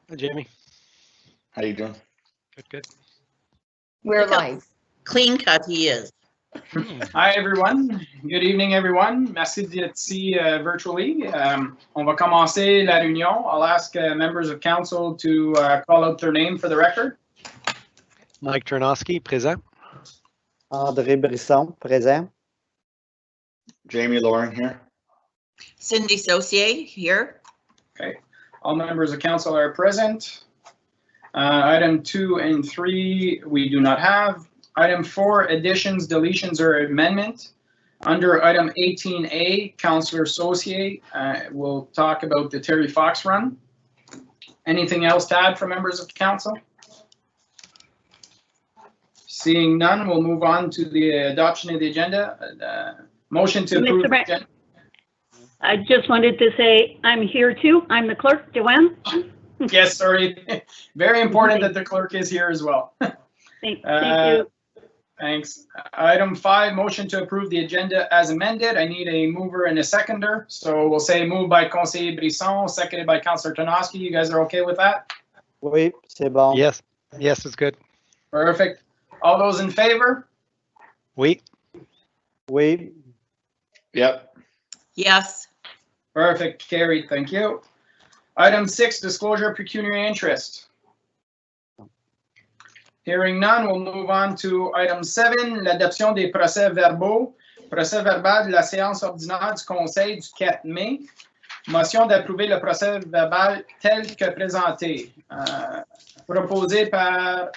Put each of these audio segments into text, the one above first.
Hi, Jamie. How you doing? Good. We're Look how live. Clean cut he is. Hi everyone. Good evening everyone. Merci d'être ici virtually. On va commencer la réunion. I'll ask members of council to call out their name for the record. Mike Chernosky, présent. André Brisson, présent. Jamie Loring here. Cindy Saucier here. Okay. All members of council are present. Item 2 and 3 we do not have. Item 4, additions, deletions, or amendment. Under item 18A, Councillor Saucier will talk about the Terry Fox run. Anything else to add from members of council? Seeing none, we'll move on to the adoption of the agenda. Motion to approve. Mr. Mayor, I just wanted to say I'm here too. I'm the clerk, Joanne. Yes, sorry. Very important that the clerk is here as well. Thank you. Thanks. Item 5, motion to approve the agenda as amended. I need a mover and a seconder. So we'll say moved by Conseiller Brisson, seconded by Councillor Chernosky. You guys are okay with that? Oui, c'est bon. Yes, it's good. Perfect. All those in favor? Oui. Oui. Yep. Yes. Perfect. Carried. Thank you. Item 6, disclosure of pecuniary interest. Hearing none, we'll move on to item 7, l'adoption des procès-verbaux. Procès-verbal de la séance ordinaire du conseil du 4 mai. Motion d'approuver le procès-verbal tel que présenté. Proposé par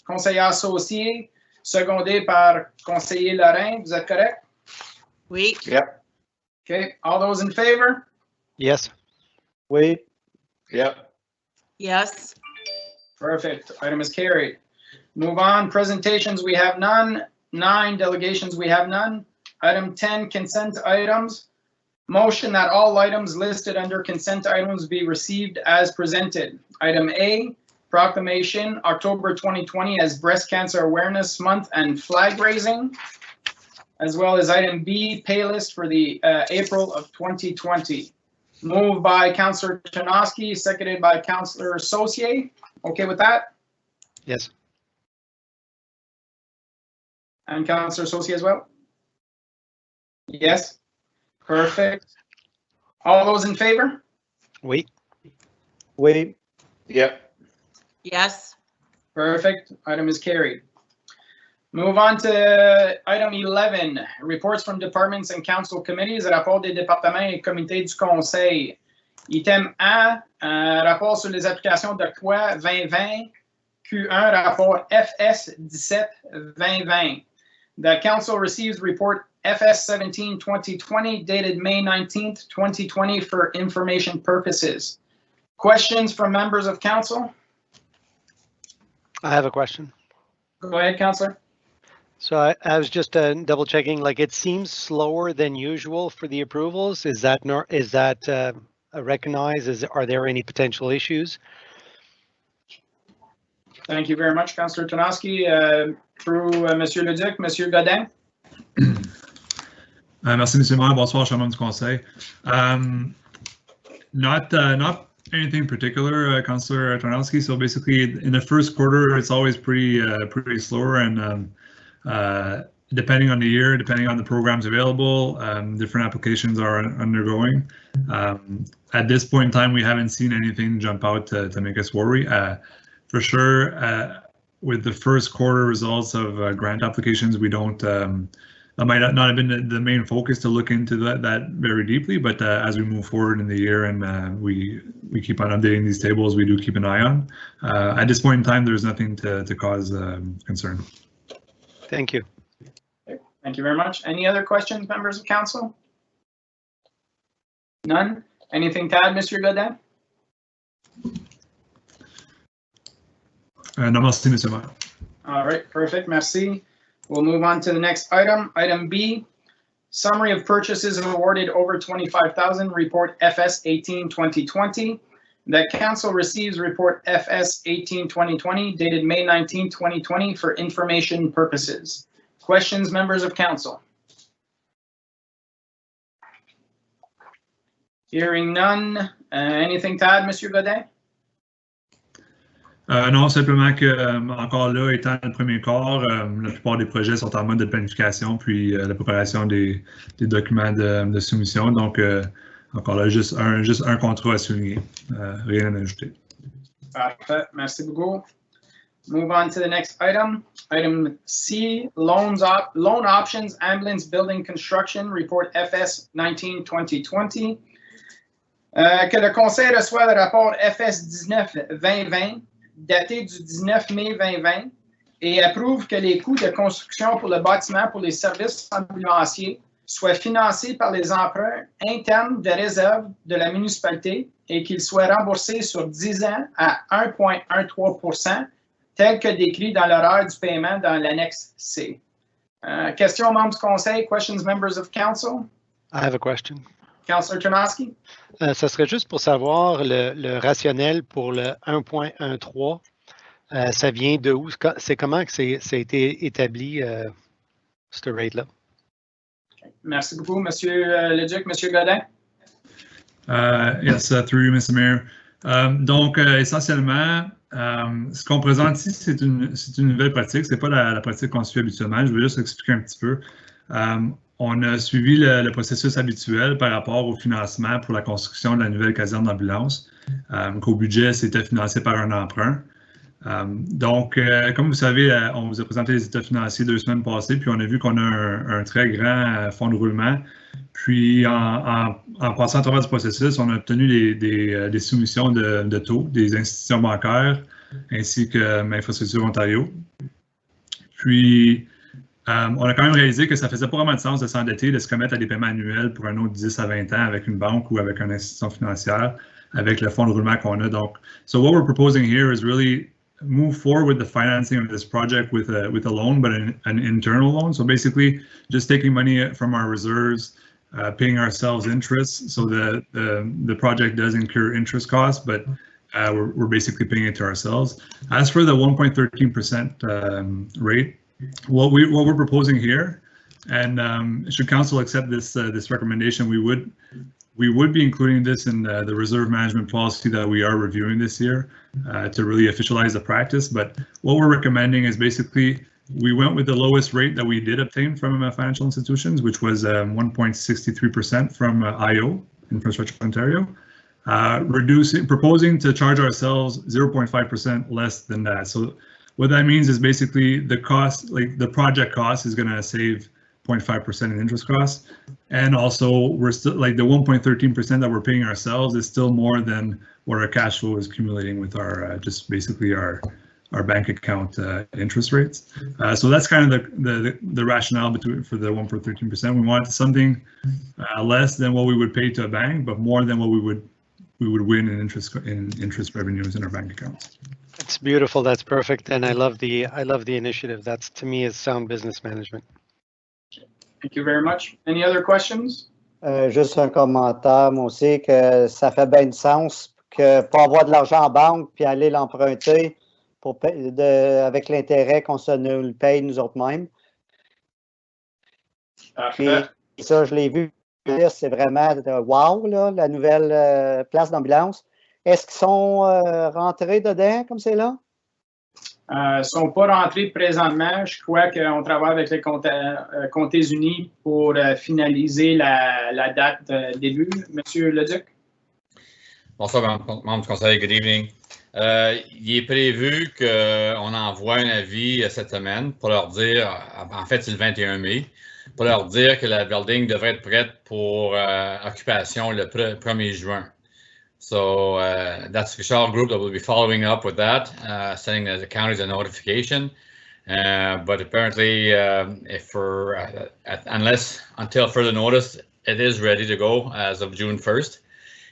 conseiller associé, secondé par conseiller Lorrain. Vous êtes correct? Oui. Yep. Okay. All those in favor? Yes. Oui. Yep. Yes. Perfect. Item is carried. Move on. Presentations, we have none. 9, delegations, we have none. Item 10, consent items. Motion that all items listed under consent items be received as presented. Item A, proclamation October 2020 as Breast Cancer Awareness Month and flag raising, as well as item B, pay list for the April of 2020. Moved by Councillor Chernosky, seconded by Councillor Saucier. Okay with that? Yes. And Councillor Saucier as well? Yes? Perfect. All those in favor? Oui. Oui. Yep. Yes. Perfect. Item is carried. Move on to item 11, reports from departments and council committees, rapport des départements et comités du conseil. Item A, rapport sur les applications de quoi 2020, Q1, rapport FS 17 2020. The council receives report FS 17 2020 dated May 19th, 2020 for information purposes. Questions from members of council? I have a question. Go ahead, Councillor. So I was just double checking, like it seems slower than usual for the approvals. Is that recognized? Are there any potential issues? Thank you very much, Councillor Chernosky. Through Monsieur Leduc, Monsieur Godin. Merci, Monsieur le Maire. Bonsoir, cher membre du Conseil. Not anything particular, Councillor Chernosky. So basically, in the first quarter, it's always pretty slower, and depending on the year, depending on the programs available, different applications are undergoing. At this point in time, we haven't seen anything jump out to make us worry. For sure, with the first quarter results of grant applications, we don't. That might not have been the main focus to look into that very deeply, but as we move forward in the year and we keep on updating these tables, we do keep an eye on. At this point in time, there's nothing to cause concern. Thank you. Okay, thank you very much. Any other questions, members of council? None? Anything to add, Mr. Godin? Non, merci, Monsieur le Maire. All right, perfect, merci. We'll move on to the next item. Item B, summary of purchases awarded over 25,000, report FS 18 2020. The council receives report FS 18 2020 dated May 19, 2020 for information purposes. Questions, members of council? Hearing none. Anything to add, Monsieur Godin? Non, simplement que, encore là, étant le premier quart, la plupart des projets sont en mode de planification, puis la préparation des documents de soumission. Donc, encore là, juste un contrat à souligner. Rien à ajouter. Parfait. Merci beaucoup. Move on to the next item. Item C, loan options, ambulance building construction, report FS 19-2020. Que le conseil reçoit le rapport FS 19-2020, daté du 19 mai 2020, et approuve que les coûts de construction pour le bâtiment pour les services ambulanciers soient financés par les emprunts internes de réserve de la municipalité et qu'ils soient remboursés sur 10 ans à 1,13%, tel que décrit dans l'horaire du paiement dans l'annexe C. Questions aux membres du conseil? Questions, members of council? I have a question. Councillor Ternowski? Ça serait juste pour savoir le rationnel pour le 1.13. Ça vient de où? C'est comment que ça a été établi, ce rate-là? Merci beaucoup, Monsieur Leduc. Monsieur Godin? Yes, through you, Mr. Mayor. Donc, essentiellement, ce qu'on présente ici, c'est une nouvelle pratique. Ce n'est pas la pratique qu'on suit habituellement. Je vais juste expliquer un petit peu. On a suivi le processus habituel par rapport au financement pour la construction de la nouvelle caserne d'ambulance, qu'au budget, c'était financé par un emprunt. Donc, comme vous savez, on vous a présenté les états financiers 2 semaines passées, puis on a vu qu'on a un très grand fonds de roulement. Puis, en passant à travers ce processus, on a obtenu des soumissions de taux des institutions bancaires ainsi que Infrastructure Ontario. Puis, on a quand même réalisé que ça faisait pas vraiment de sens de s'endetter, de se commettre à des paiements annuels pour un autre 10 à 20 ans avec une banque ou avec une institution financière, avec le fonds de roulement qu'on a. Donc, so what we're proposing here is really move forward with the financing of this project with a loan, but an internal loan. So basically, just taking money from our reserves, paying ourselves interest, so that the project does incur interest costs, but we're basically paying it to ourselves. As for the 1.13% rate, what we're proposing here, and should council accept this recommendation, we would be including this in the reserve management policy that we are reviewing this year to really officialize the practice. But what we're recommending is basically we went with the lowest rate that we did obtain from financial institutions, which was 1.63% from IO, Infrastructure Ontario, proposing to charge ourselves 0.5% less than that. So what that means is basically the cost, like the project cost, is going to save 0.5% in interest costs, and also we're still like the 1.13% that we're paying ourselves is still more than what our cash flow is accumulating with our just basically our bank account interest rates. So that's kind of the rationale for the 1.13%. We want something less than what we would pay to a bank, but more than what we would win in interest revenues in our bank accounts. It's beautiful. That's perfect, and I love the initiative. That's, to me, is sound business management. Thank you very much. Any other questions? Juste un commentaire, moi aussi, que ça fait bien du sens que pour avoir de l'argent en banque puis aller l'emprunter avec l'intérêt qu'on nous le paye nous autres mêmes. Puis ça, je l'ai vu, c'est vraiment wow, là, la nouvelle place d'ambulance. Est-ce qu'ils sont rentrés dedans comme c'est là? Ils ne sont pas rentrés présentement. Je crois qu'on travaille avec les Comtés unis pour finaliser la date de début. Monsieur Leduc? Bonsoir, membre du conseil. Good evening. Il est prévu qu'on envoie un avis cette semaine pour leur dire, en fait, c'est le 21 mai, pour leur dire que la building devrait être prête pour occupation le 1er juin. So that's the official group that will be following up with that, sending the counties a notification. But apparently, until further notice, it is ready to go as of June 1st.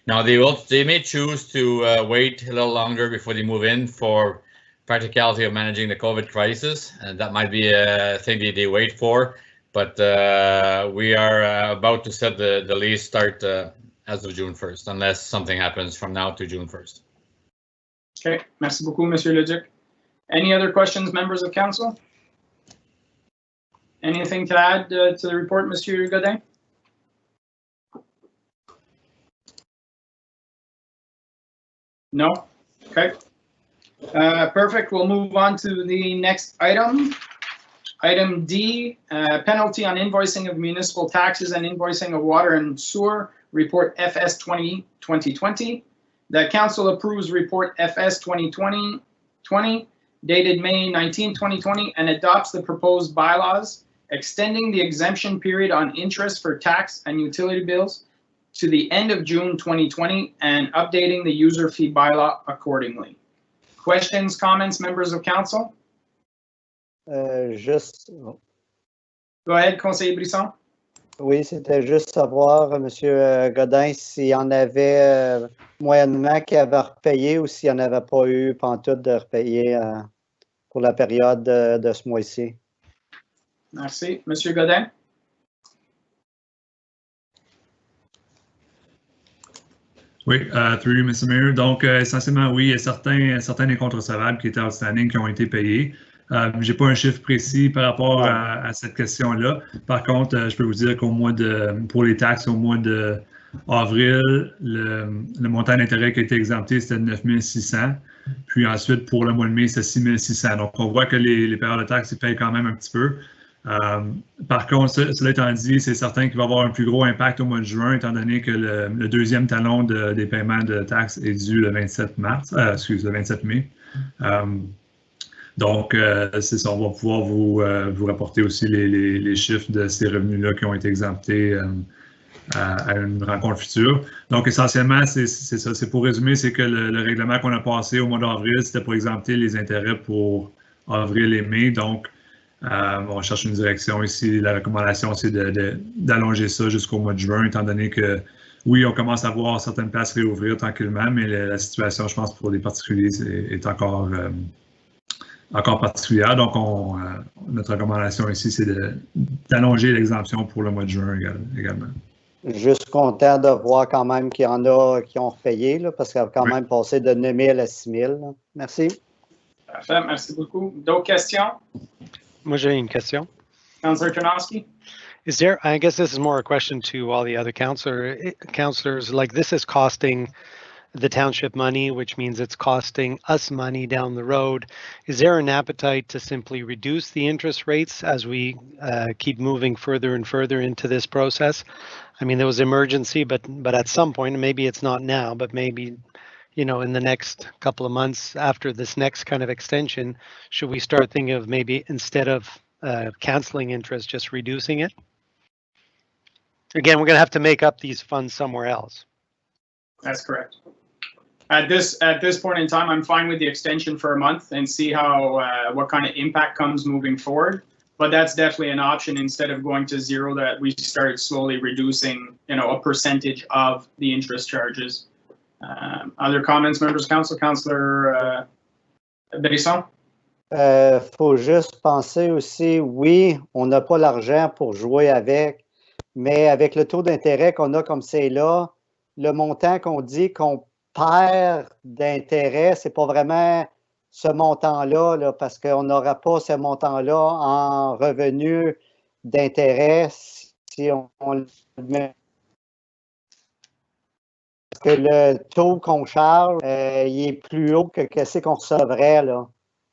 Now they may choose to wait a little longer before they move in for practicality of managing the COVID crisis, and that might be a thing they wait for. But we are about to set the lease start as of June 1st, unless something happens from now to June 1st. Okay, merci beaucoup, Monsieur Leduc. Any other questions, members of council? Anything to add to the report, Monsieur Godin? No? Okay. Perfect. We'll move on to the next item. Item D, penalty on invoicing of municipal taxes and invoicing of water and sewer, report FS 2020. That council approves report FS 2020 dated May 19, 2020, and adopts the proposed bylaws, extending the exemption period on interest for tax and utility bills to the end of June 2020 and updating the user fee bylaw accordingly. Questions, comments, members of council? Juste, Go ahead, conseiller Brisson. oui, c'était juste savoir, M. Godin, s'il y en avait moyennement qui avait repayé ou s'il n'y en avait pas eu pantoute de repayer pour la période de ce mois-ci. Merci. Monsieur Godin? Oui, through you, Mr. Mayor. Donc, essentiellement, oui, il y a certains des comptes recevables qui étaient outstanding qui ont été payés. Je n'ai pas un chiffre précis par rapport à cette question-là. Par contre, je peux vous dire pour les taxes, au mois d'avril, le montant d'intérêt qui a été exempté, c'était 9 600. Puis ensuite, pour le mois de mai, c'était 6 600. Donc, on voit que les payeurs de taxes, ils payent quand même un petit peu. Par contre, cela étant dit, c'est certain qu'il va y avoir un plus gros impact au mois de juin, étant donné que le deuxième talon des paiements de taxes est dû le 27 le 27 mai. Donc, c'est ça, on va pouvoir vous rapporter aussi les chiffres de ces revenus-là qui ont été exemptés à une rencontre future. Donc, essentiellement, c'est ça. C'est pour résumer, c'est que le règlement qu'on a passé au mois d'avril, c'était pour exempter les intérêts pour avril et mai. Donc, on cherche une direction ici. La recommandation, c'est d'allonger ça jusqu'au mois de juin, étant donné que, oui, on commence à voir certaines places réouvrir tranquillement, mais la situation, je pense, pour les particuliers est encore particulière. Donc, notre recommandation ici, c'est d'allonger l'exemption pour le mois de juin également. Juste content de voir quand même qu'il y en a qui ont repayé, là, parce qu'elle a quand même passé de 9 000 à 6 000. Là. Merci. Parfait, merci beaucoup. D'autres questions? Moi, j'ai une question. Councillor Tarnowski? Is there, I guess this is more a question to all the other councillors, like this is costing the township money, which means it's costing us money down the road. Is there an appetite to simply reduce the interest rates as we keep moving further and further into this process? I mean, there was emergency, but at some point, maybe it's not now, but maybe, you know, in the next couple of months after this next kind of extension, should we start thinking of maybe instead of canceling interest, just reducing it? Again, we're going to have to make up these funds somewhere else. That's correct. At this point in time, I'm fine with the extension for a month and see how what kind of impact comes moving forward. But that's definitely an option instead of going to zero, that we start slowly reducing, you know, a percentage of the interest charges. Other comments, members of council? Councillor Brisson? Faut juste penser aussi, oui, on n'a pas l'argent pour jouer avec, mais avec le taux d'intérêt qu'on a comme c'est là, le montant qu'on dit qu'on perd d'intérêt, c'est pas vraiment ce montant-là, là, parce qu'on n'aura pas ce montant-là en revenu d'intérêt si on le met. Parce que le taux qu'on charge, il est plus haut que ce qu'on recevrait, là.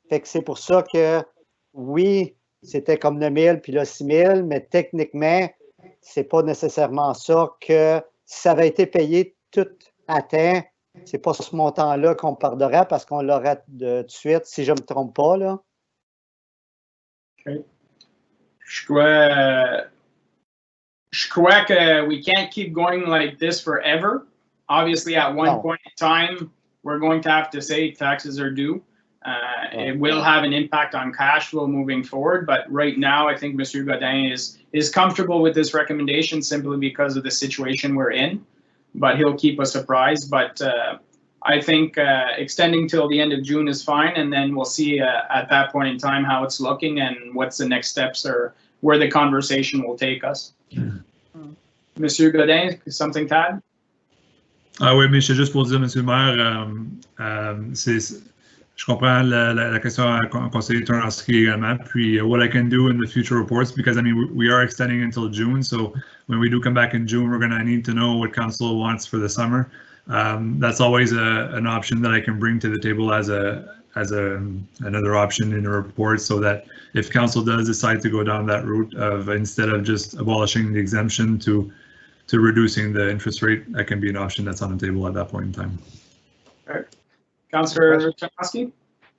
Fait que c'est pour ça que, oui, c'était comme 9 000 puis là 6 000, mais techniquement, c'est pas nécessairement ça que si ça avait été payé tout à temps, c'est pas ce montant-là qu'on perdrait parce qu'on l'aurait de suite, si je me trompe pas, là. Okay. Je crois que we can't keep going like this forever. Obviously, at one point in time, we're going to have to say taxes are due. It will have an impact on cash flow moving forward, but right now, I think Mr. Godin is comfortable with this recommendation simply because of the situation we're in. But he'll keep us apprised. But I think extending till the end of June is fine, and then we'll see at that point in time how it's looking and what's the next steps or where the conversation will take us. Monsieur Godin, something to add? Ah oui, mais c'est juste pour dire, Monsieur le maire, je comprends la question à conseiller Tarnowski également. Puis what I can do in the future reports, because I mean we are extending until June, so when we do come back in June, we're going to need to know what council wants for the summer. That's always an option that I can bring to the table as as another option in the report, so that if council does decide to go down that route of instead of just abolishing the exemption to reducing the interest rate, that can be an option that's on the table at that point in time. Councillor Czernoski?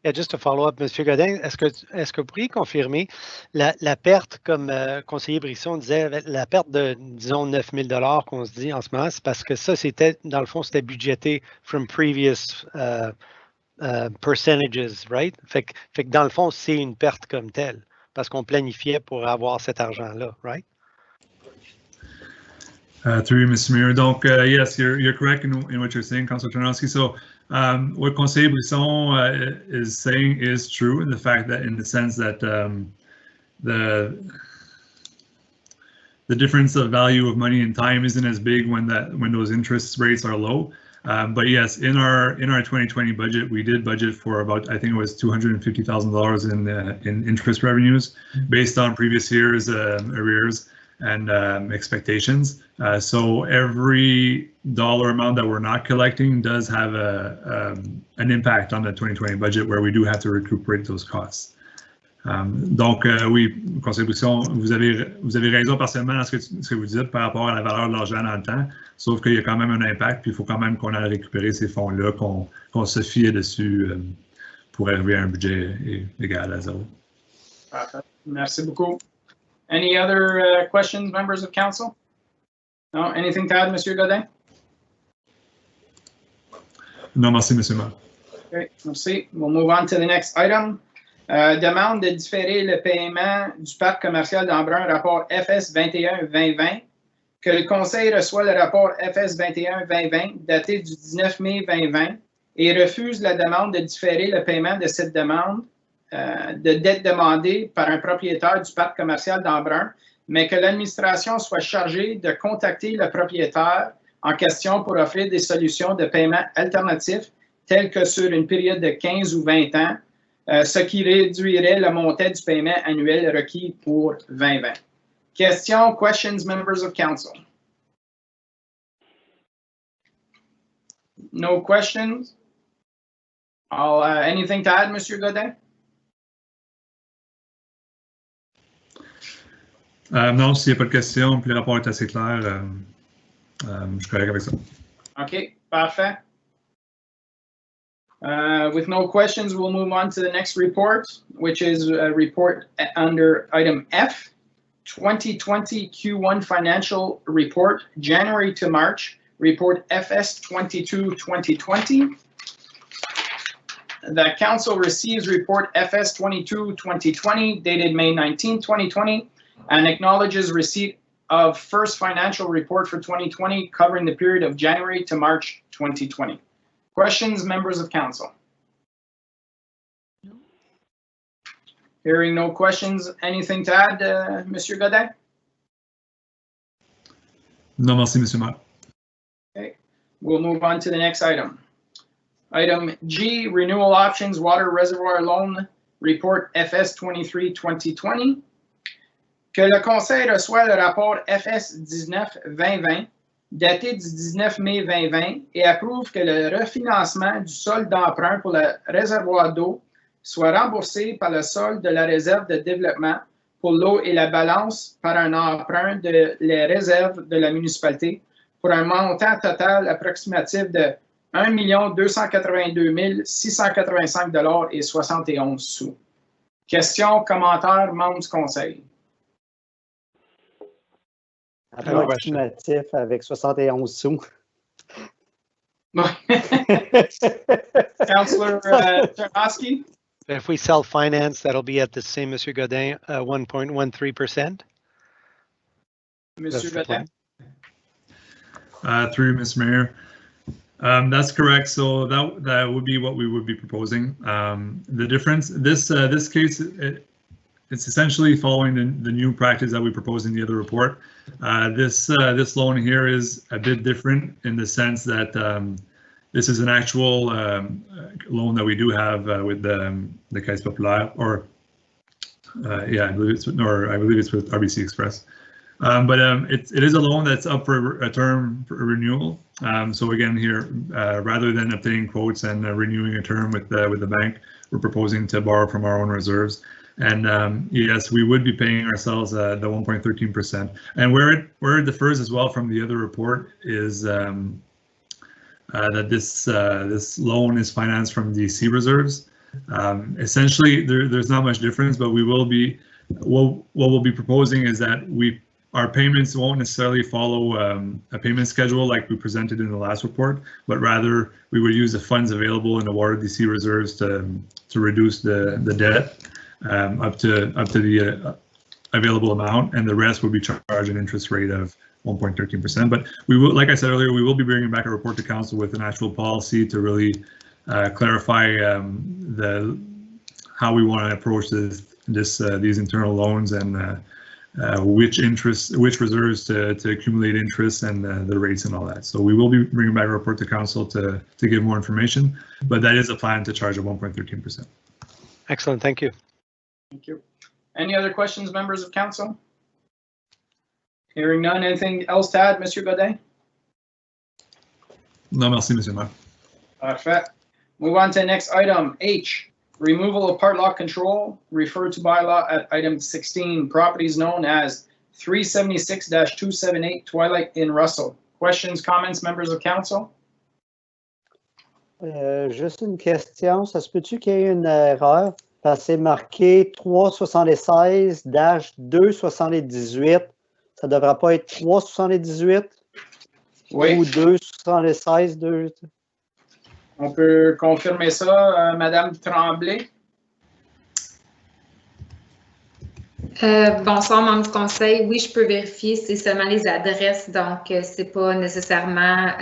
Yeah, just to follow up, Monsieur Godin, est-ce que vous pourriez confirmer la perte, comme conseiller Brisson disait, la perte de, disons, 9 000 qu'on se dit en ce moment, c'est parce que ça, c'était, dans le fond, c'était budgété from previous percentages, right? Fait que dans le fond, c'est une perte comme telle, parce qu'on planifiait pour avoir cet argent-là, right? Through you, Mr. Mayor. Donc, yes, you're correct in what you're saying, Councilor Czernoski. So, what Conseil Brisson is saying is true in the fact that, in the sense that the difference of value of money and time isn't as big when those interest rates are low. But yes, in our 2020 budget, we did budget for about, I think it was $250,000 in interest revenues based on previous years' arrears and expectations. So every dollar amount that we're not collecting does have an impact on the 2020 budget, where we do have to recuperate those costs. Donc, oui, Conseil Brisson, vous avez raison partiellement dans ce que vous dites par rapport à la valeur de l'argent dans le temps, sauf qu'il y a quand même un impact, puis il faut quand même qu'on aille récupérer ces fonds-là, qu'on se fie dessus pour arriver à un budget égal à zéro. Parfait. Merci beaucoup. Any other questions, members of council? No, anything to add, Monsieur Godin? Non, merci, Monsieur Maire. Okay, merci. We'll move on to the next item. Demande de différer le paiement du parc commercial d'Embrun, rapport FS 21-2020, que le Conseil reçoit le rapport FS 21-2020 daté du 19 mai 2020 et refuse la demande de différer le paiement de cette demande de dette demandée par un propriétaire du parc commercial d'Embrun, mais que l'administration soit chargée de contacter le propriétaire en question pour offrir des solutions de paiement alternatifs, telles que sur une période de 15 ou 20 ans, ce qui réduirait le montant du paiement annuel requis pour 2020. Questions, members of council? No questions? Anything to add, Monsieur Godin? Non, s'il n'y a pas de questions, puis le rapport est assez clair, je suis correct avec ça. OK, parfait. With no questions, we'll move on to the next report, which is a report under item F, 2020 Q1 Financial Report, January to March, report FS 22-2020. The council receives report FS 22-2020 dated May 19, 2020, and acknowledges receipt of first financial report for 2020 covering the period of January to March 2020. Questions, members of council? Hearing no questions, anything to add, Monsieur Godin? Non, merci, Monsieur Maire. Okay, we'll move on to the next item. Item G, Renewal Options Water Reservoir Loan Report FS 23-2020. Que le Conseil reçoit le rapport FS 19-2020 daté du 19 mai 2020 et approuve que le refinancement du solde d'emprunt pour le réservoir d'eau soit remboursé par le solde de la réserve de développement pour l'eau et la balance par un emprunt de les réserves de la municipalité pour un montant total approximatif de 1 282 685 $ et 71 sous. Questions, commentaires, membres du Conseil? Approximatif avec 71 sous. Councillor Czernoski? If we self-finance, that'll be at the same, Monsieur Godin, 1.13%. Monsieur Godin? Through you, Mr. Mayor. That's correct. So that would be what we would be proposing. The difference, this case, it's essentially following the new practice that we proposed in the other report. This loan here is a bit different in the sense that this is an actual loan that we do have with the Caisse Populaire, or yeah, I believe it's with RBC Express. It is a loan that's up for a term for renewal. So again, here, rather than obtaining quotes and renewing a term with the bank, we're proposing to borrow from our own reserves. And yes, we would be paying ourselves the 1.13%. And where it differs as well from the other report is that this loan is financed from the C reserves. Essentially, there's not much difference, but we will be what we'll be proposing is that our payments won't necessarily follow a payment schedule like we presented in the last report, but rather we would use the funds available in the water DC reserves to reduce the debt up to the available amount, and the rest would be charged an interest rate of 1.13%. But we will, like I said earlier, we will be bringing back a report to council with an actual policy to really clarify how we want to approach these internal loans and which reserves to accumulate interest and the rates and all that. So we will be bringing back a report to council to give more information, but that is a plan to charge a 1.13%. Excellent, thank you. Thank you. Any other questions, members of council? Hearing none. Anything else to add, Mr. Godin? No, merci, Monsieur le Maire. Parfait. Move on to the next item, H. Removal of part lot control, referred to by law at item 16, properties known as 376-278 Twilight in Russell. Questions, comments, members of council? Juste une question, ça se peut-tu qu'il y ait une erreur? Parce que c'est marqué 376-278. Ça ne devrait pas être 378 Oui. ou 276, 2... On peut confirmer ça, Madame Tremblay? Bonsoir, membre du conseil. Oui, je peux vérifier, c'est seulement les adresses, donc c'est pas nécessairement...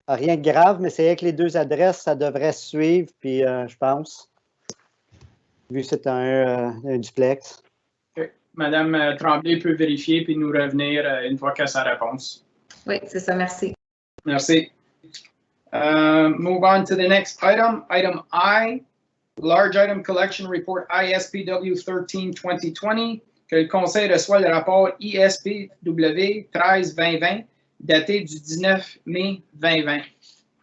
Rien de grave, mais c'est avec les deux adresses, ça devrait suivre, puis je pense, vu que c'est un duplex. Okay. Madame Tremblay peut vérifier puis nous revenir une fois qu'elle a sa réponse. Oui, c'est ça, merci. Merci. Move on to the next item. Item I, Large Item Collection Report ISPW 13-2020, que le conseil reçoit le rapport ISPW 13-2020, daté du 19 mai 2020.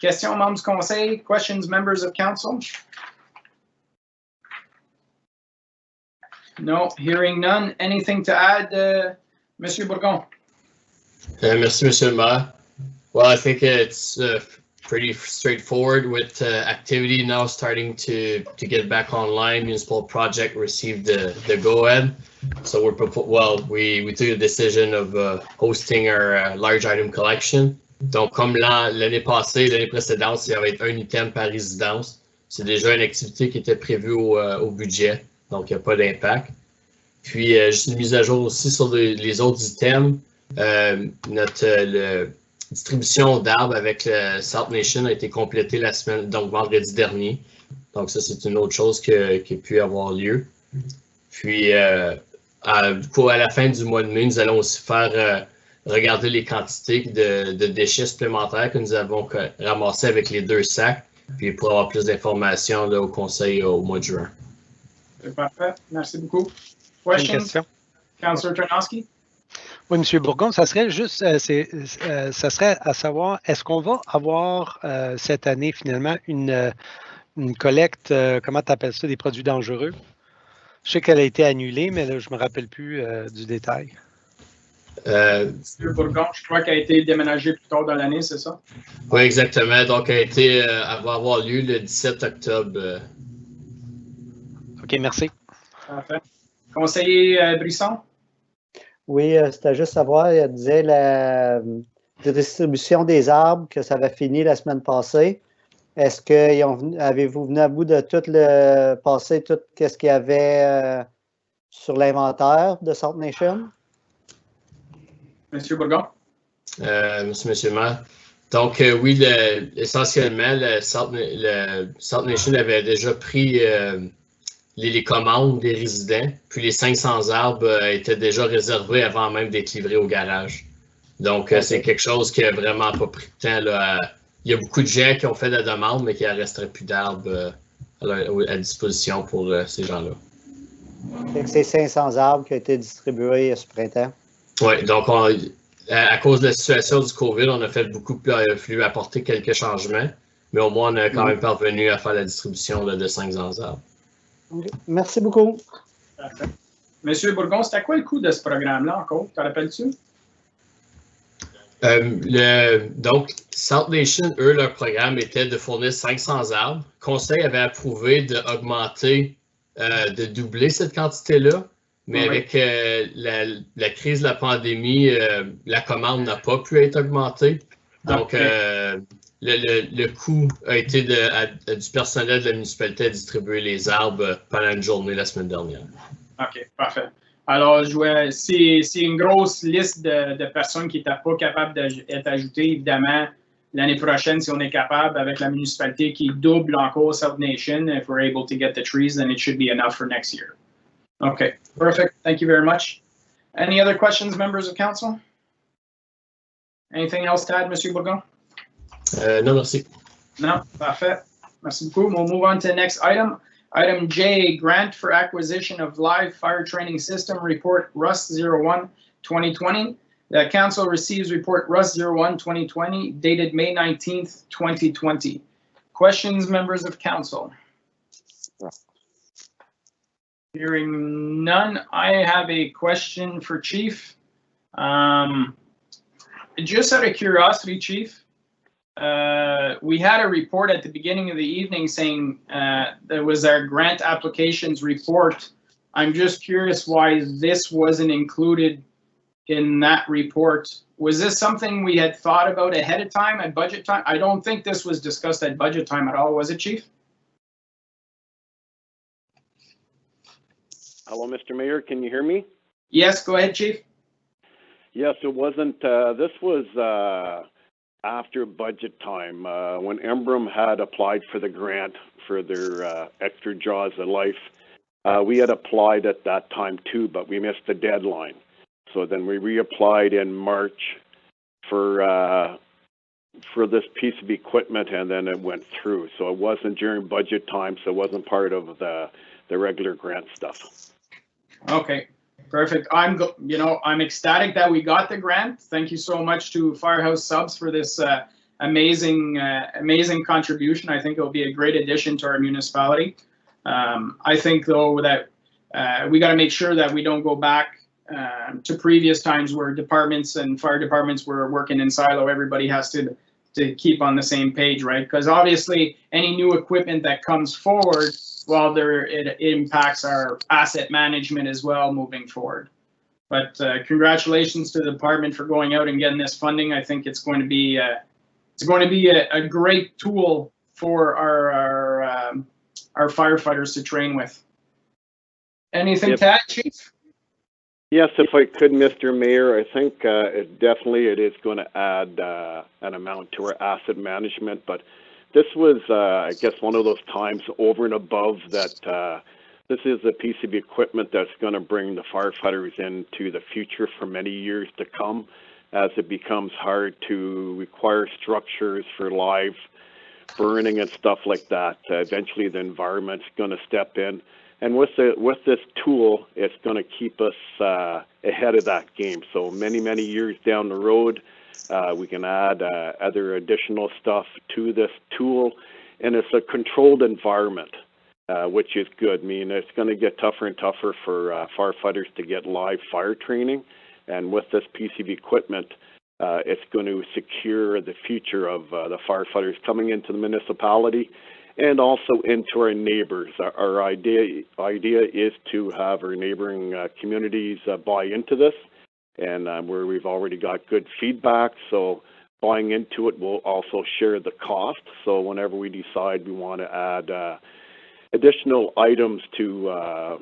Questions, membres du conseil? Questions, members of council? No, hearing none. Anything to add, Monsieur Bourgon? Merci, Monsieur le Maire. Well, I think it's pretty straightforward with activity now starting to get back online. Municipal project received the go-ahead. So we took the decision of hosting our large item collection. Donc, comme l'année passée, l'année précédente, il y avait un item par résidence. C'est déjà une activité qui était prévue au budget, donc il n'y a pas d'impact. Puis, juste une mise à jour aussi sur les autres items. Notre distribution d'arbres avec le South Nation a été complétée la semaine, donc vendredi dernier. Donc, ça, c'est une autre chose qui a pu avoir lieu. Puis, du coup, à la fin du mois de mai, nous allons aussi faire regarder les quantités de déchets supplémentaires que nous avons ramassés avec les 2 sacs, puis pour avoir plus d'informations au conseil au mois de juin. C'est parfait. Merci beaucoup. Questions? Councillor Tarnowski? Oui, M. Bourgon, ça serait juste, ça serait à savoir, est-ce qu'on va avoir cette année finalement une collecte, comment tu appelles ça, des produits dangereux? Je sais qu'elle a été annulée, mais là, je ne me rappelle plus du détail. M. Bourgon, je crois qu'elle a été déménagée plus tard dans l'année, c'est ça? Oui, exactement. Donc, elle va avoir lieu le 17 octobre. OK, merci. Parfait. Conseiller Brisson? Oui, c'était juste savoir, elle disait la distribution des arbres, que ça avait fini la semaine passée. Est-ce que avez-vous venu à bout de tout le passé, tout ce qu'il y avait sur l'inventaire de South Nation? Monsieur Bourgon? Monsieur le maire. Donc, oui, essentiellement, le South Nation avait déjà pris les commandes des résidents, puis les 500 arbres étaient déjà réservés avant même d'être livrés au garage. Donc, c'est quelque chose qui n'a vraiment pas pris de temps. Là, il y a beaucoup de gens qui ont fait la demande, mais qu'il ne resterait plus d'arbres à disposition pour ces gens-là. C'est 500 arbres qui ont été distribués ce printemps. Oui, donc à cause de la situation du COVID, on a fait beaucoup plus apporter quelques changements, mais au moins on a quand même parvenu à faire la distribution de 500 arbres. Merci beaucoup. Parfait. Monsieur Bourgon, c'était quoi le coût de ce programme-là encore? T'en rappelles-tu? Donc, South Nation, eux, leur programme était de fournir 500 arbres. Le conseil avait approuvé d'augmenter, de doubler cette quantité-là, mais avec la crise de la pandémie, la commande n'a pas pu être augmentée. Donc, le coût a été du personnel de la municipalité à distribuer les arbres pendant une journée la semaine dernière. OK, parfait. Alors, c'est une grosse liste de personnes qui n'étaient pas capables d'être ajoutées. Évidemment, l'année prochaine, si on est capable, avec la municipalité qui double encore South Nation, if we're able to get the trees, then it should be enough for next year. Okay, perfect. Thank you very much. Any other questions, members of council? Anything else to add, Monsieur Bourgon? Non, merci. No, parfait. Merci beaucoup. We'll move on to the next item. Item J, grant for acquisition of live fire training system report RUS 01 2020. The council receives report RUS 01 2020 dated May 19th, 2020. Questions, members of council? Hearing none, I have a question for Chief. Just out of curiosity, Chief, we had a report at the beginning of the evening saying there was our grant applications report. I'm just curious why this wasn't included in that report. Was this something we had thought about ahead of time at budget time? I don't think this was discussed at budget time at all, was it, Chief? Hello, Mr. Mayor, can you hear me? Yes, go ahead, Chief. Yes, it wasn't, this was after budget time, when Emblem had applied for the grant for their extra Jaws of Life. We had applied at that time too, but we missed the deadline. So then we reapplied in March for this piece of equipment, and then it went through. So it wasn't during budget time, so it wasn't part of the regular grant stuff. Okay. Perfect. I'm ecstatic that we got the grant. Thank you so much to Firehouse Subs for this amazing contribution. I think it will be a great addition to our municipality. I think though that we got to make sure that we don't go back to previous times where departments and fire departments were working in silo. Everybody has to keep on the same page, right? Because obviously any new equipment that comes forward, well, it impacts our asset management as well moving forward. But congratulations to the department for going out and getting this funding. I think it's going to be a great tool for our firefighters to train with. Anything to add, Chief? Yes, if I could, Mr. Mayor, I think it is going to add an amount to our asset management, but this was, I guess, one of those times over and above that this is a piece of equipment that's going to bring the firefighters into the future for many years to come, as it becomes hard to require structures for live burning and stuff like that. Eventually, the environment's going to step in. And with this tool, it's going to keep us ahead of that game. So many years down the road, we can add other additional stuff to this tool, and it's a controlled environment, which is good. I mean, it's going to get tougher and tougher for firefighters to get live fire training, and with this piece of equipment, it's going to secure the future of the firefighters coming into the municipality and also into our neighbors. Our idea is to have our neighboring communities buy into this, and where we've already got good feedback. So buying into it will also share the cost. So whenever we decide we want to add additional items to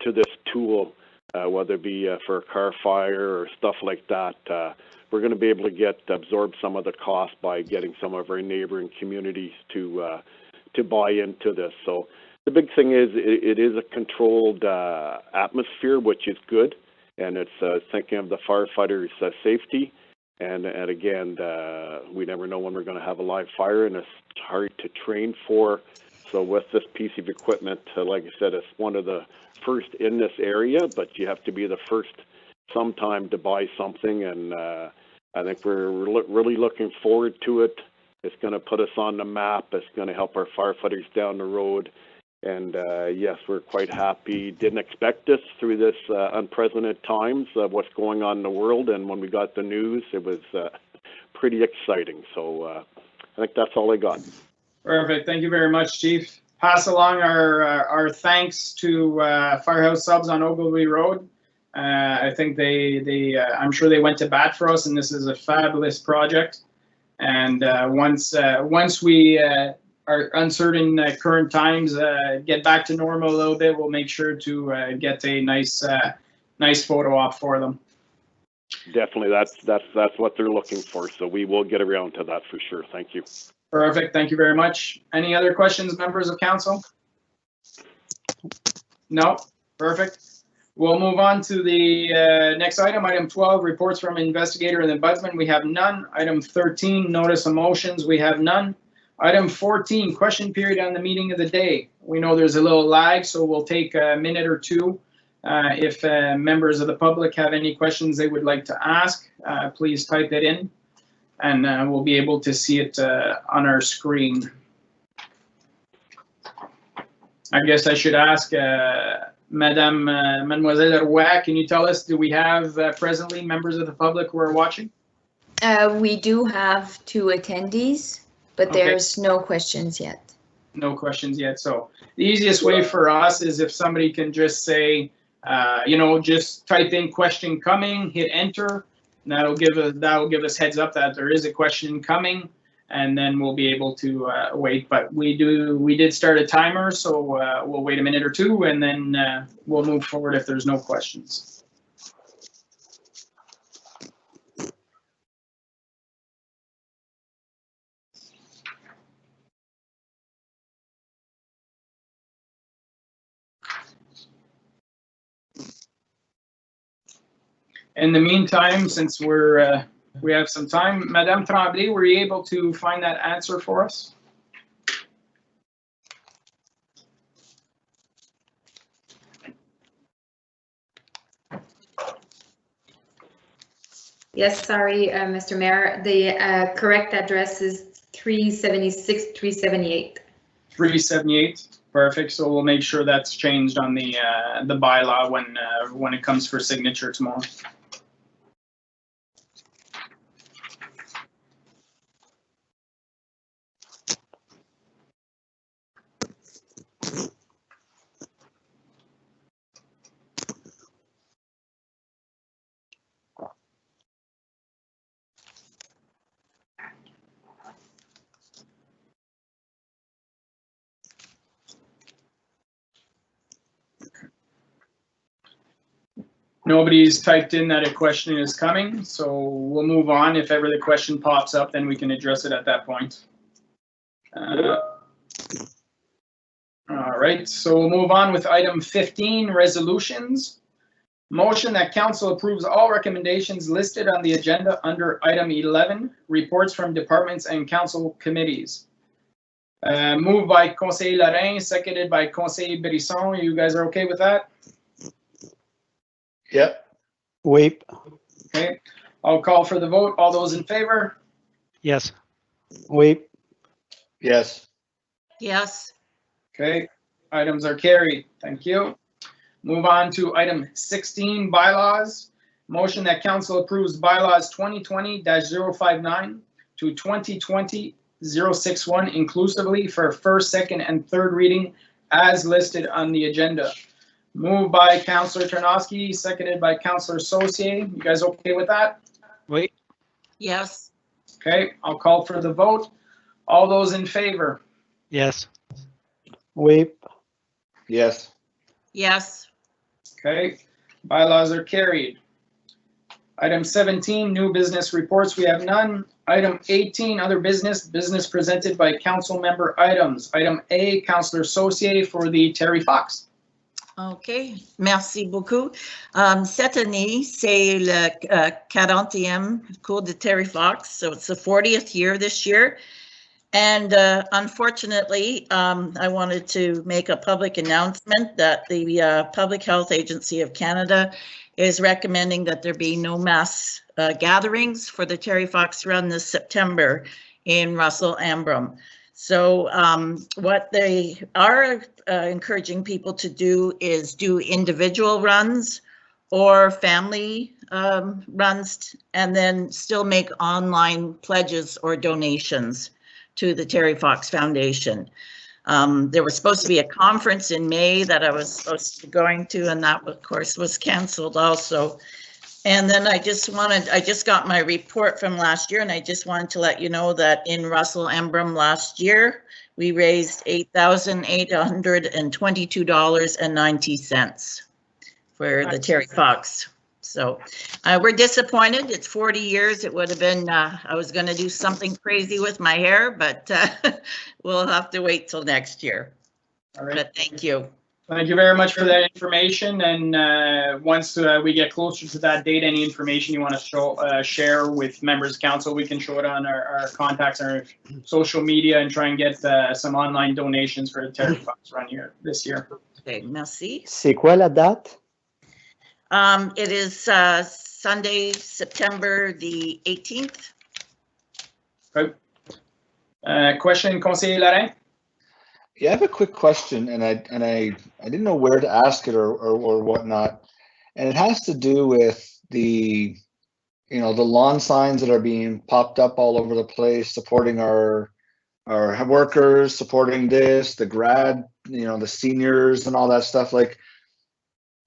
this tool, whether it be for a car fire or stuff like that, we're going to be able to absorb some of the cost by getting some of our neighboring communities to buy into this. So the big thing is it is a controlled atmosphere, which is good, and it's thinking of the firefighters' safety. And again, we never know when we're going to have a live fire, and it's hard to train for. So with this piece of equipment, like I said, it's one of the first in this area, but you have to be the first some time to buy something, and I think we're really looking forward to it. It's going to put us on the map. It's going to help our firefighters down the road. And yes, we're quite happy. Didn't expect this through this unprecedented times of what's going on in the world. And when we got the news, it was pretty exciting. So I think that's all I got. Perfect. Thank you very much, Chief. Pass along our thanks to Firehouse Subs on Ogilvie Road. I think I'm sure they went to bat for us, and this is a fabulous project. And once we are uncertain current times get back to normal a little bit, we'll make sure to get a nice photo op for them. Definitely, that's what they're looking for. So we will get around to that for sure. Thank you. Perfect. Thank you very much. Any other questions, members of council? No. Perfect. We'll move on to the next item, item 12, reports from investigator and ombudsman. We have none. Item 13, notice of motions. We have none. Item 14, question period on the meeting of the day. We know there's a little lag, so we'll take a minute or two. If members of the public have any questions they would like to ask, please type it in, and we'll be able to see it on our screen. I guess I should ask Mademoiselle Roy, can you tell us, do we have presently members of the public who are watching? We do have 2 attendees, but Okay. there's no questions yet. No questions yet. So the easiest way for us is if somebody can just say, just type in question coming, hit enter, and that'll give us heads up that there is a question coming, and then we'll be able to wait. But we did start a timer, so we'll wait a minute or two, and then we'll move forward if there's no questions. In the meantime, since we have some time, Madame Tremblay, were you able to find that answer for us? Yes, sorry, Mr. Mayor. The correct address is 376, 378. 378. Perfect. So we'll make sure that's changed on the bylaw when it comes for signature tomorrow. Nobody's typed in that a question is coming, so we'll move on. If ever the question pops up, then we can address it at that point. All right, so we'll move on with item 15, resolutions. Motion that council approves all recommendations listed on the agenda under item 11, reports from departments and council committees. Moved by Conseil Lorrain, seconded by Conseil Brisson. You guys are okay with that? Yep. Oui. Okay, I'll call for the vote. All those in favor? Yes. Oui. Yes. Yes. Okay, items are carried. Thank you. Move on to item 16, bylaws. Motion that council approves bylaws 2020-059 to 2020-061 inclusively for first, second, and third reading as listed on the agenda. Moved by Councillor Tarnowski, seconded by Councillor Saucier. You guys okay with that? Wait. Yes. Okay, I'll call for the vote. All those in favor? Yes. Oui. Yes. Yes. Okay, bylaws are carried. Item 17, new business reports, we have none. Item 18, other business presented by council member items. Item A, Councillor Saucier for the Terry Fox. OK, merci beaucoup. Cette année, c'est le 40e cours de Terry Fox, so it's the 40th year this year. And unfortunately, I wanted to make a public announcement that the Public Health Agency of Canada is recommending that there be no mass gatherings for the Terry Fox Run this September in Russell-Ambrum. So what they are encouraging people to do is do individual runs or family runs, and then still make online pledges or donations to the Terry Fox Foundation. There was supposed to be a conference in May that I was supposed to be going to, and that of course was canceled also. And then I just got my report from last year, and I just wanted to let you know that in Russell-Ambrum last year, we raised $8,822.90 for the Terry Fox. So we're disappointed. It's 40 years. It would have been, I was going to do something crazy with my hair, but we'll have to wait till next year. All right. But thank you. Thank you very much for that information. And once we get closer to that date, any information you want to share with members of council, we can show it on our contacts, our social media, and try and get some online donations for the Terry Fox Run here this year. Okay, merci. C'est quoi la date? It is Sunday, September the 18th. Okay. Question, Conseiller Lorrain? Yeah, I have a quick question, and I didn't know where to ask it or whatnot, and it has to do with the lawn signs that are being popped up all over the place, supporting our workers, supporting this, the grad, the seniors and all that stuff. Like,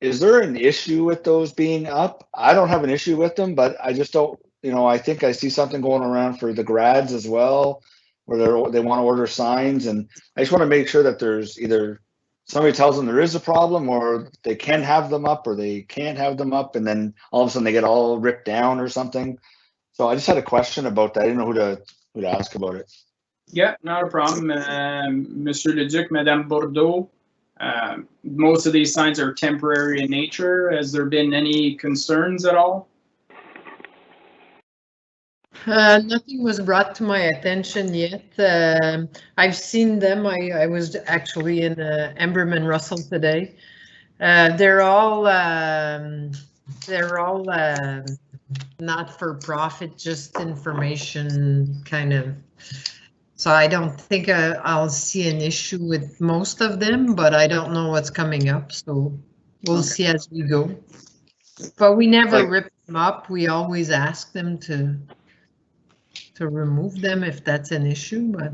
is there an issue with those being up? I don't have an issue with them, but I just don't. I think I see something going around for the grads as well, where they want to order signs, and I just want to make sure that there's either somebody tells them there is a problem, or they can have them up, or they can't have them up, and then all of a sudden they get all ripped down or something. So I just had a question about that. I didn't know who to ask about it. Yeah, not a problem. Monsieur Leduc, Madame Bordeaux, most of these signs are temporary in nature. Has there been any concerns at all? Nothing was brought to my attention yet. I've seen them. I was actually in Ambrum and Russell today. They're all not for profit, just information kind of. So I don't think I'll see an issue with most of them, but I don't know what's coming up. So we'll see as we go. But we never rip them up. We always ask them to remove them if that's an issue, but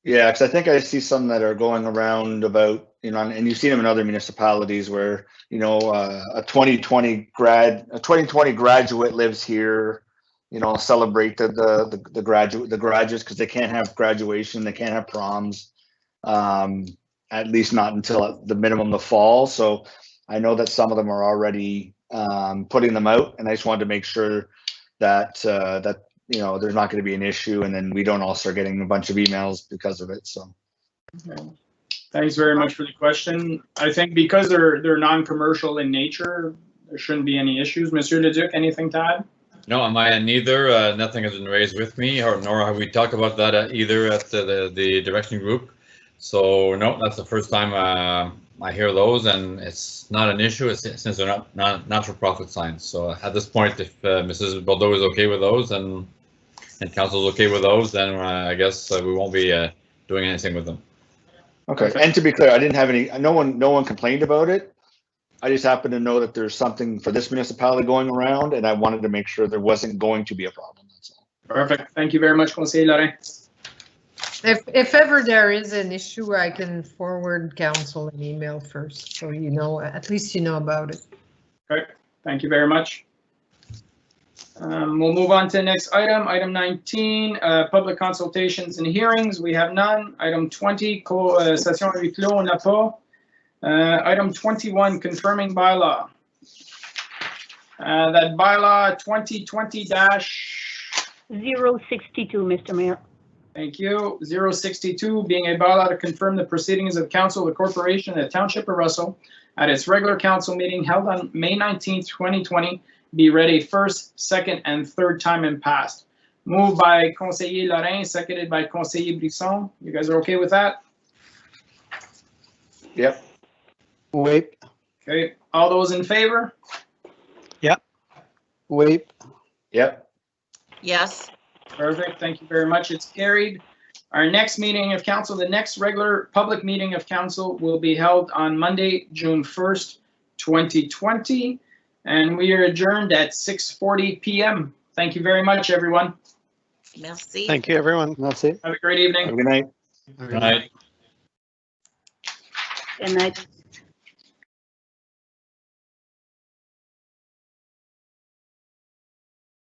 yeah, because I think I see some that are going around about, and you've seen them in other municipalities where, a 2020 graduate lives here, celebrate the graduates because they can't have graduation, they can't have proms, at least not until the minimum the fall. So I know that some of them are already putting them out, and I just wanted to make sure that there's not going to be an issue, and then we don't all start getting a bunch of emails because of it. So, okay. Thanks very much for the question. I think because they're non-commercial in nature, there shouldn't be any issues. Monsieur Leduc, anything to add? No, on my end neither. Nothing has been raised with me, nor have we talked about that either at the direction group. So no, that's the first time I hear those, and it's not an issue since they're not for profit signs. So at this point, if Mrs. Bordeaux is okay with those and council's okay with those, then I guess we won't be doing anything with them. Okay. And to be clear, I didn't have no one complained about it. I just happen to know that there's something for this municipality going around, and I wanted to make sure there wasn't going to be a problem. That's all. Perfect. Thank you very much, Conseiller Lorrain. If ever there is an issue, I can forward council an email first, so at least you know about it. Okay. Thank you very much. We'll move on to the next item. Item 19, public consultations and hearings. We have none. Item 20, session huis clos, on n'a pas. Item 21, confirming bylaw. That bylaw 2020-062, Mr. Mayor. Thank you. 062 being a bylaw to confirm the proceedings of council of the corporation of the Township of Russell at its regular council meeting held on May 19th, 2020, be read a first, second, and third time and passed. Moved by Conseiller Lorrain, seconded by Conseiller Brisson. You guys are okay with that? Yep. Oui. Okay, all those in favor? Oui. Yep. Yes. Perfect, thank you very much. It's carried. Our next meeting of council, the next regular public meeting of council will be held on Monday, June 1st, 2020. And we are adjourned at 6:40 p.m. Thank you very much, everyone. Merci. Thank you, everyone. Merci. Have a great evening. Have a good night. Good night. Good night.